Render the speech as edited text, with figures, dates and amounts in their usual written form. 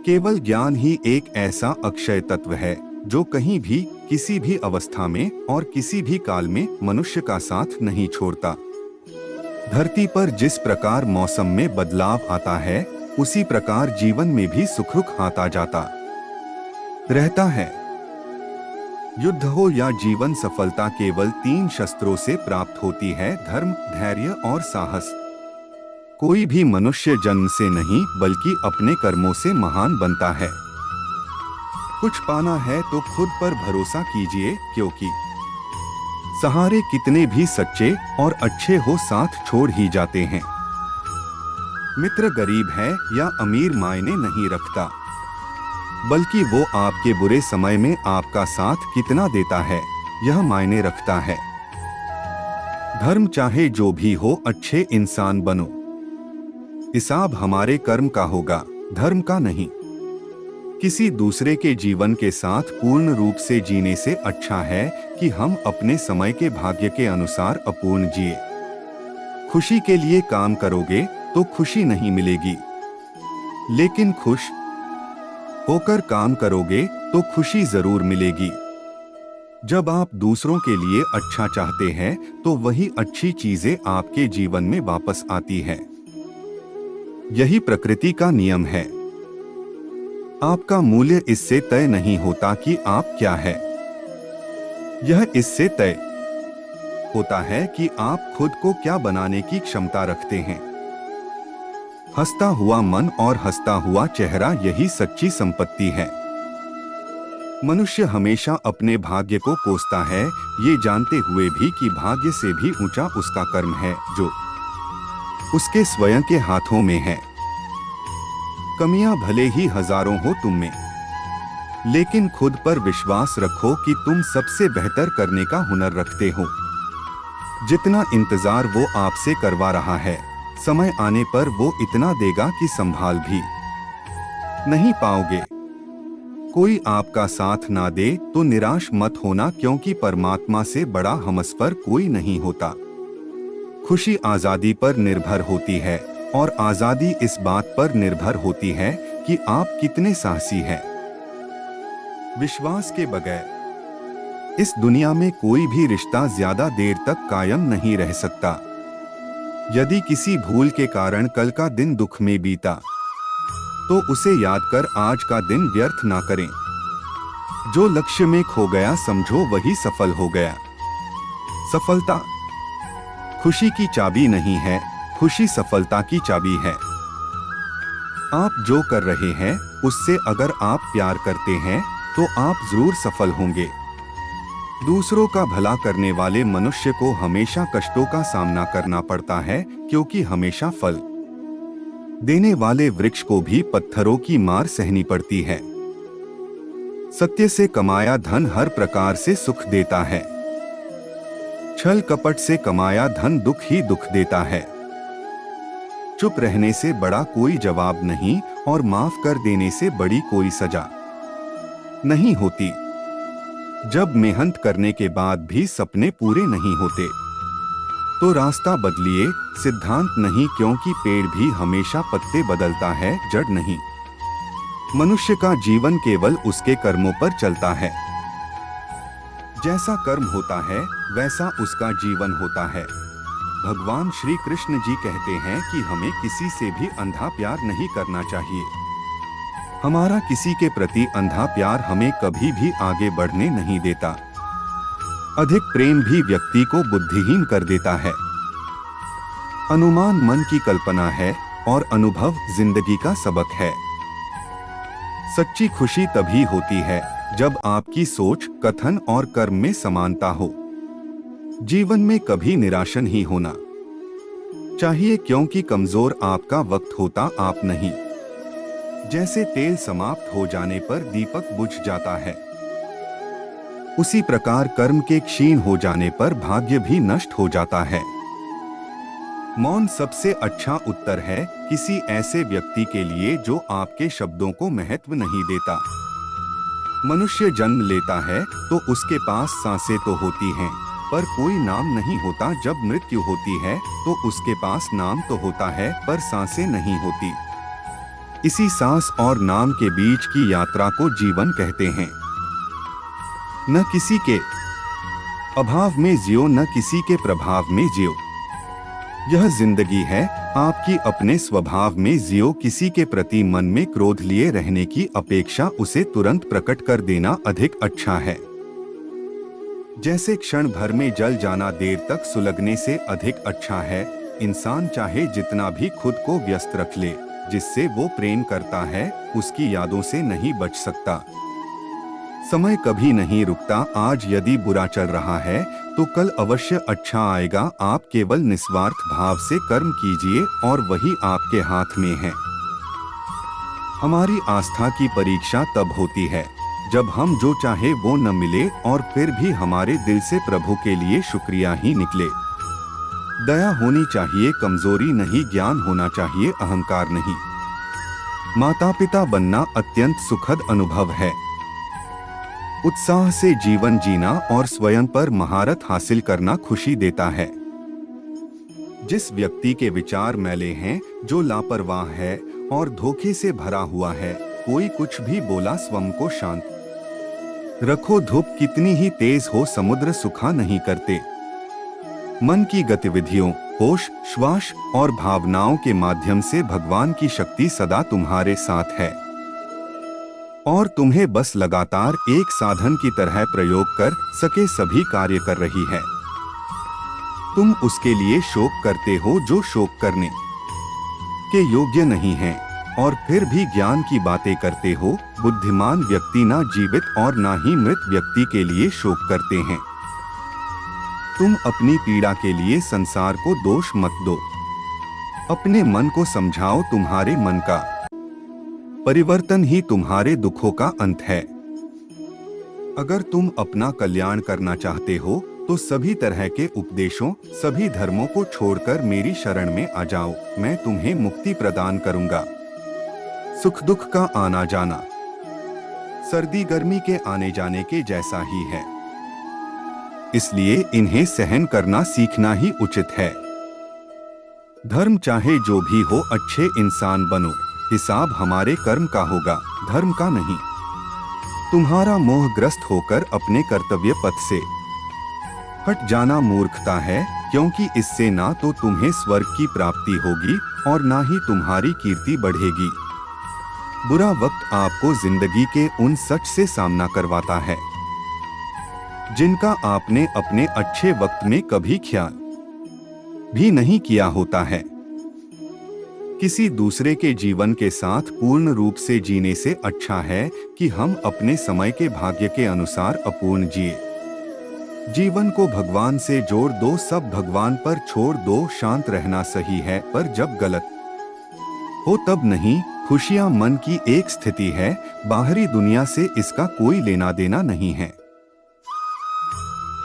केवल ज्ञान ही एक ऐसा अक्षय तत्व है जो कहीं भी, किसी भी अवस्था में और किसी भी काल में मनुष्य का साथ नहीं छोड़ता। धरती पर जिस प्रकार मौसम में बदलाव आता है, उसी प्रकार जीवन में भी सुख दुख आता जाता रहता है। युद्ध हो या जीवन सफलता केवल 3 शस्त्रों से प्राप्त होती है: धर्म, धैर्य और साहस। कोई भी मनुष्य जन्म से नहीं बल्कि अपने कर्मों से महान बनता है। कुछ पाना है तो खुद पर भरोसा कीजिए, क्योंकि सहारे कितने भी सच्चे और अच्छे हो साथ छोड़ ही जाते हैं। मित्र गरीब है या अमीर मायने नहीं रखता, बल्कि वो आपके बुरे समय में आपका साथ कितना देता है, यह मायने रखता है। धर्म चाहे जो भी हो, अच्छे इंसान बनो। हिसाब हमारे कर्म का होगा, धर्म का नहीं। किसी दूसरे के जीवन के साथ पूर्ण रूप से जीने से अच्छा है कि हम अपने समय के भाग्य के अनुसार अपूर्ण जिए। खुशी के लिए काम करोगे तो खुशी नहीं मिलेगी, लेकिन खुश होकर काम करोगे तो खुशी जरूर मिलेगी। जब आप दूसरों के लिए अच्छा चाहते हैं तो वही अच्छी चीजें आपके जीवन में वापस आती है। यही प्रकृति का नियम है। आपका मूल्य इससे तय नहीं होता कि आप क्या है, यह इससे तय होता है कि आप खुद को क्या बनाने की क्षमता रखते हैं। हंसता हुआ मन और हंसता हुआ चेहरा, यही सच्ची संपत्ति है। मनुष्य हमेशा अपने भाग्य को कोसता है, ये जानते हुए भी कि भाग्य से भी ऊंचा उसका कर्म है जो उसके स्वयं के हाथों में है। कमियां भले ही हजारों हो तुम में, लेकिन खुद पर विश्वास रखो कि तुम सबसे बेहतर करने का हुनर रखते हो। जितना इंतजार वो आपसे करवा रहा है, समय आने पर वो इतना देगा कि संभाल भी नहीं पाओगे। कोई आपका साथ ना दे तो निराश मत होना, क्योंकि परमात्मा से बड़ा हमसफर कोई नहीं होता। खुशी आजादी पर निर्भर होती है और आजादी इस बात पर निर्भर होती है कि आप कितने साहसी हैं। विश्वास के बगैर इस दुनिया में कोई भी रिश्ता ज्यादा देर तक कायम नहीं रह सकता। यदि किसी भूल के कारण कल का दिन दुख में बीता, तो उसे याद कर आज का दिन व्यर्थ ना करें। जो लक्ष्य में खो गया समझो वही सफल हो गया। सफलता खुशी की चाबी नहीं है, खुशी सफलता की चाबी है। आप जो कर रहे हैं उससे अगर आप प्यार करते हैं तो आप जरूर सफल होंगे। दूसरों का भला करने वाले मनुष्य को हमेशा कष्टों का सामना करना पड़ता है, क्योंकि हमेशा फल देने वाले वृक्ष को भी पत्थरों की मार सहनी पड़ती है। सत्य से कमाया धन हर प्रकार से सुख देता है। छल कपट से कमाया धन दुख ही दुख देता है। चुप रहने से बड़ा कोई जवाब नहीं और माफ कर देने से बड़ी कोई सजा नहीं होती। जब मेहनत करने के बाद भी सपने पूरे नहीं होते तो रास्ता बदलिए, सिद्धांत नहीं, क्योंकि पेड़ भी हमेशा पत्ते बदलता है, जड़ नहीं। मनुष्य का जीवन केवल उसके कर्मों पर चलता है। जैसा कर्म होता है वैसा उसका जीवन होता है। भगवान श्री कृष्ण जी कहते हैं कि हमें किसी से भी अंधा प्यार नहीं करना चाहिए। हमारा किसी के प्रति अंधा प्यार हमें कभी भी आगे बढ़ने नहीं देता। अधिक प्रेम भी व्यक्ति को बुद्धिहीन कर देता है। अनुमान मन की कल्पना है और अनुभव जिंदगी का सबक है। सच्ची खुशी तभी होती है जब आपकी सोच, कथन और कर्म में समानता हो। जीवन में कभी निराश नहीं होना चाहिए, क्योंकि कमजोर आपका वक्त होता, आप नहीं। जैसे तेल समाप्त हो जाने पर दीपक बुझ जाता है, उसी प्रकार कर्म के क्षीण हो जाने पर भाग्य भी नष्ट हो जाता है। मौन सबसे अच्छा उत्तर है किसी ऐसे व्यक्ति के लिए जो आपके शब्दों को महत्व नहीं देता। मनुष्य जन्म लेता है तो उसके पास सांसें तो होती हैं, पर कोई नाम नहीं होता। जब मृत्यु होती है तो उसके पास नाम तो होता है, पर सांसें नहीं होती। इसी सांस और नाम के बीच की यात्रा को जीवन कहते हैं। न किसी के अभाव में जियो, न किसी के प्रभाव में जियो। यह जिंदगी है, आपकी अपने स्वभाव में जियो। किसी के प्रति मन में क्रोध लिए रहने की अपेक्षा उसे तुरंत प्रकट कर देना अधिक अच्छा है। जैसे क्षण भर में जल जाना देर तक सुलगने से अधिक अच्छा है। इंसान चाहे जितना भी खुद को व्यस्त रख ले, जिससे वो प्रेम करता है उसकी यादों से नहीं बच सकता। समय कभी नहीं रुकता। आज यदि बुरा चल रहा है तो कल अवश्य अच्छा आएगा। आप केवल निस्वार्थ भाव से कर्म कीजिए और वही आपके हाथ में है। हमारी आस्था की परीक्षा तब होती है जब हम जो चाहे वो न मिले और फिर भी हमारे दिल से प्रभु के लिए शुक्रिया ही निकले। दया होनी चाहिए, कमजोरी नहीं। ज्ञान होना चाहिए, अहंकार नहीं। माता पिता बनना अत्यंत सुखद अनुभव है। उत्साह से जीवन जीना और स्वयं पर महारत हासिल करना खुशी देता है। जिस व्यक्ति के विचार मैले हैं, जो लापरवाह है और धोखे से भरा हुआ है, कोई कुछ भी बोला स्वयं को शांत रखो। धूप कितनी ही तेज हो, समुद्र सुखा नहीं करते। मन की गतिविधियों, होश, श्वास और भावनाओं के माध्यम से भगवान की शक्ति सदा तुम्हारे साथ है और तुम्हें बस लगातार एक साधन की तरह प्रयोग कर सके सभी कार्य कर रही है। तुम उसके लिए शोक करते हो जो शोक करने के योग्य नहीं है और फिर भी ज्ञान की बातें करते हो। बुद्धिमान व्यक्ति ना जीवित और ना ही मृत व्यक्ति के लिए शोक करते हैं। तुम अपनी पीड़ा के लिए संसार को दोष मत दो। अपने मन को समझाओ, तुम्हारे मन का परिवर्तन ही तुम्हारे दुखों का अंत है। अगर तुम अपना कल्याण करना चाहते हो तो सभी तरह के उपदेशों, सभी धर्मों को छोड़कर मेरी शरण में आ जाओ। मैं तुम्हें मुक्ति प्रदान करूंगा। सुख दुख का आना जाना सर्दी गर्मी के आने जाने के जैसा ही है, इसलिए इन्हें सहन करना सीखना ही उचित है। धर्म चाहे जो भी हो, अच्छे इंसान बनो। हिसाब हमारे कर्म का होगा, धर्म का नहीं। तुम्हारा मोहग्रस्त होकर अपने कर्तव्य पथ से हट जाना मूर्खता है, क्योंकि इससे ना तो तुम्हें स्वर्ग की प्राप्ति होगी और ना ही तुम्हारी कीर्ति बढ़ेगी। बुरा वक्त आपको जिंदगी के उन सच से सामना करवाता है जिनका आपने अपने अच्छे वक्त में कभी ख्याल भी नहीं किया होता है। किसी दूसरे के जीवन के साथ पूर्ण रूप से जीने से अच्छा है कि हम अपने समय के भाग्य के अनुसार अपूर्ण जिए। जीवन को भगवान से जोड़ दो, सब भगवान पर छोड़ दो। शांत रहना सही है, पर जब गलत हो तब नहीं। खुशियां मन की एक स्थिति है, बाहरी दुनिया से इसका कोई लेना देना नहीं है।